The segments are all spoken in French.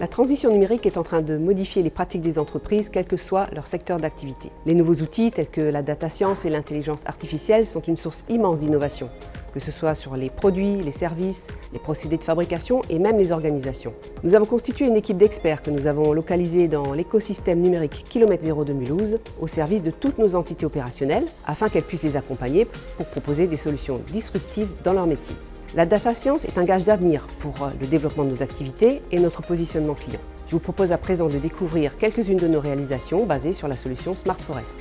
La transition numérique est en train de modifier les pratiques des entreprises, quel que soit leur secteur d'activité. Les nouveaux outils tels que la data science et l'intelligence artificielle sont une source immense d'innovation, que ce soit sur les produits, les services, les procédés de fabrication et même les organisations. Nous avons constitué une équipe d'experts que nous avons localisée dans l'écosystème numérique Kilomètre Zéro de Mulhouse au service de toutes nos entités opérationnelles afin qu'elles puissent les accompagner pour proposer des solutions disruptives dans leur métier. La data science est un gage d'avenir pour le développement de nos activités et notre positionnement client. Je vous propose à présent de découvrir quelques-unes de nos réalisations basées sur la solution Smart Forest.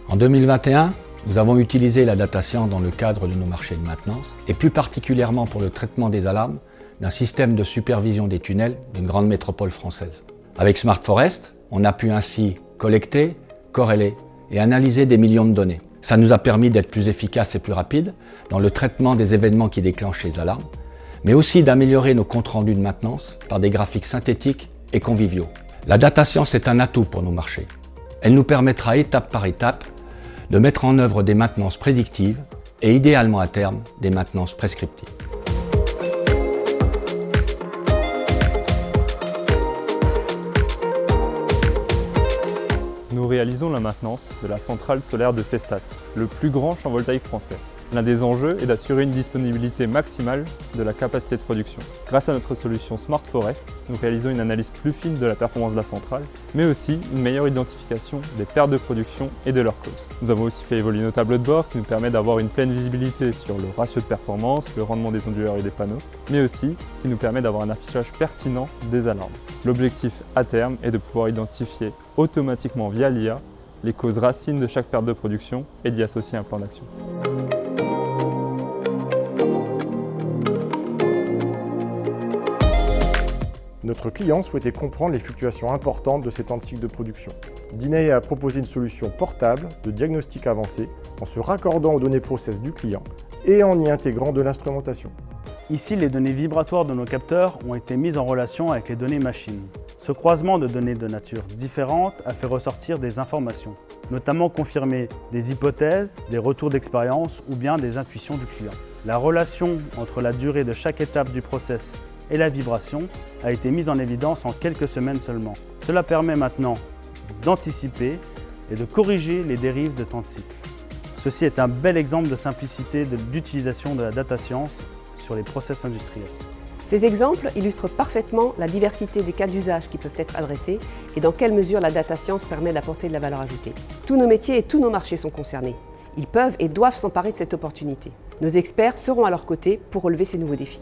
En 2021, nous avons utilisé la data science dans le cadre de nos marchés de maintenance et plus particulièrement pour le traitement des alarmes d'un système de supervision des tunnels d'une grande métropole française. Avec Smart Forest, on a pu ainsi collecter, corréler et analyser des millions de données. Ça nous a permis d'être plus efficaces et plus rapides dans le traitement des événements qui déclenchent les alarmes, mais aussi d'améliorer nos comptes rendus de maintenance par des graphiques synthétiques et conviviaux. La data science est un atout pour nos marchés. Elle nous permettra étape par étape de mettre en œuvre des maintenances prédictives et idéalement à terme des maintenances prescriptives. Nous réalisons la maintenance de la centrale solaire de Cestas, le plus grand champ voltaïque français. L'un des enjeux est d'assurer une disponibilité maximale de la capacité de production. Grâce à notre solution Smart Forest, nous réalisons une analyse plus fine de la performance de la centrale, mais aussi une meilleure identification des pertes de production et de leurs causes. Nous avons aussi fait évoluer nos tableaux de bord qui nous permettent d'avoir une pleine visibilité sur le ratio de performance, le rendement des onduleurs et des panneaux, mais aussi qui nous permet d'avoir un affichage pertinent des alarmes. L'objectif à terme est de pouvoir identifier automatiquement via l'IA les causes racines de chaque perte de production et d'y associer un plan d'action. Notre client souhaitait comprendre les fluctuations importantes de ces temps de cycle de production. Dinae a proposé une solution portable de diagnostic avancé en se raccordant aux données process du client et en y intégrant de l'instrumentation. Ici, les données vibratoires de nos capteurs ont été mises en relation avec les données machines. Ce croisement de données de nature différente a fait ressortir des informations, notamment confirmer des hypothèses, des retours d'expérience ou bien des intuitions du client. La relation entre la durée de chaque étape du process et la vibration a été mise en évidence en quelques semaines seulement. Cela permet maintenant d'anticiper et de corriger les dérives de temps de cycle. Ceci est un bel exemple de simplicité d'utilisation de la data science sur les process industriels. Ces exemples illustrent parfaitement la diversité des cas d'usage qui peuvent être adressés et dans quelle mesure la data science permet d'apporter de la valeur ajoutée. Tous nos métiers et tous nos marchés sont concernés. Ils peuvent et doivent s'emparer de cette opportunité. Nos experts seront à leur côté pour relever ces nouveaux défis.